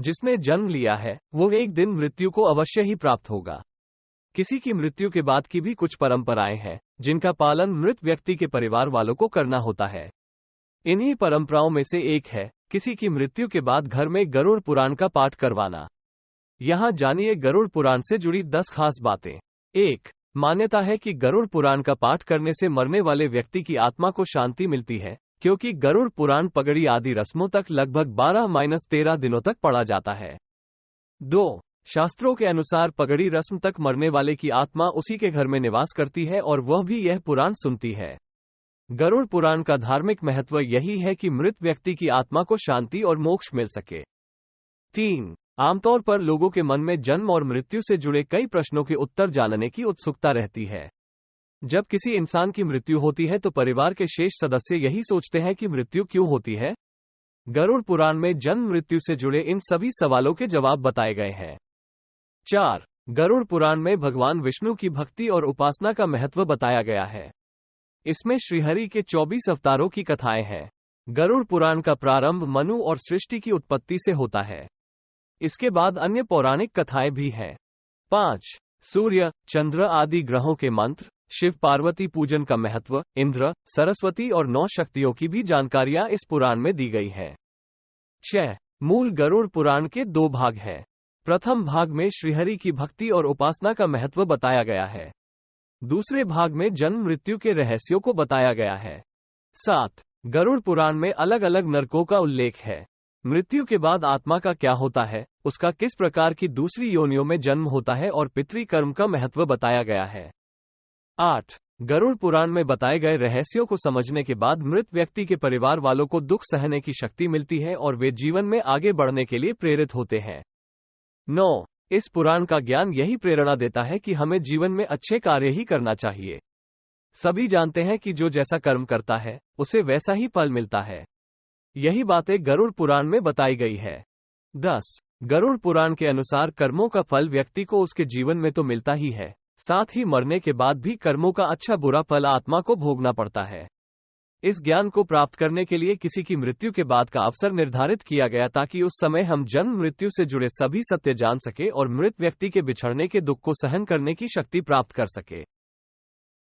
जिसने जन्म लिया है वो एक दिन मृत्यु को अवश्य ही प्राप्त होगा। किसी की मृत्यु के बाद की भी कुछ परंपराएं हैं जिनका पालन मृत व्यक्ति के परिवार वालों को करना होता है। इन्हीं परंपराओं में से एक है किसी की मृत्यु के बाद घर में गरुड़ पुराण का पाठ करवाना। यहाँ जानिए गरुड़ पुराण से जुड़ी 10 खास बातें। 1. मान्यता है कि गरुड़ पुराण का पाठ करने से मरने वाले व्यक्ति की आत्मा को शांति मिलती है, क्योंकि गरुड़ पुराण पगड़ी आदि रस्मों तक लगभग 12-13 दिनों तक पढ़ा जाता है। 2. शास्त्रों के अनुसार पगड़ी रस्म तक मरने वाले की आत्मा उसी के घर में निवास करती है और वह भी यह पुराण सुनती है। गरुड़ पुराण का धार्मिक महत्व यही है कि मृत व्यक्ति की आत्मा को शांति और मोक्ष मिल सके। 3. आमतौर पर लोगों के मन में जन्म और मृत्यु से जुड़े कई प्रश्नों के उत्तर जानने की उत्सुकता रहती है। जब किसी इंसान की मृत्यु होती है तो परिवार के शेष सदस्य यही सोचते हैं कि मृत्यु क्यों होती है। गरुड़ पुराण में जन्म मृत्यु से जुड़े इन सभी सवालों के जवाब बताए गए हैं। 4. गरुड़ पुराण में भगवान विष्णु की भक्ति और उपासना का महत्व बताया गया है। इसमें श्रीहरि के 24 अवतारों की कथाएं हैं। गरुड़ पुराण का प्रारंभ मनु और सृष्टि की उत्पत्ति से होता है। इसके बाद अन्य पौराणिक कथाएं भी हैं। 5. सूर्य, चंद्र आदि ग्रहों के मंत्र, शिव पार्वती पूजन का महत्व, इंद्र, सरस्वती और 9 शक्तियों की भी जानकारियां इस पुराण में दी गई हैं। 6. मूल गरुड़ पुराण के 2 भाग हैं। प्रथम भाग में श्रीहरि की भक्ति और उपासना का महत्व बताया गया है। दूसरे भाग में जन्म मृत्यु के रहस्यों को बताया गया है। 7. गरुड़ पुराण में अलग अलग नरकों का उल्लेख है। मृत्यु के बाद आत्मा का क्या होता है, उसका किस प्रकार की दूसरी योनियों में जन्म होता है और पितृकर्म का महत्व बताया गया है। 8. गरुड़ पुराण में बताए गए रहस्यों को समझने के बाद मृत व्यक्ति के परिवार वालों को दुख सहने की शक्ति मिलती है और वे जीवन में आगे बढ़ने के लिए प्रेरित होते हैं। 9. इस पुराण का ज्ञान यही प्रेरणा देता है कि हमें जीवन में अच्छे कार्य ही करना चाहिए। सभी जानते हैं कि जो जैसा कर्म करता है उसे वैसा ही फल मिलता है। यही बातें गरुड़ पुराण में बताई गई है। 10. गरुड़ पुराण के अनुसार कर्मों का फल व्यक्ति को उसके जीवन में तो मिलता ही है, साथ ही मरने के बाद भी कर्मों का अच्छा बुरा फल आत्मा को भोगना पड़ता है। इस ज्ञान को प्राप्त करने के लिए किसी की मृत्यु के बाद का अवसर निर्धारित किया गया ताकि उस समय हम जन्म मृत्यु से जुड़े सभी सत्य जान सके और मृत व्यक्ति के बिछड़ने के दुख को सहन करने की शक्ति प्राप्त कर सके।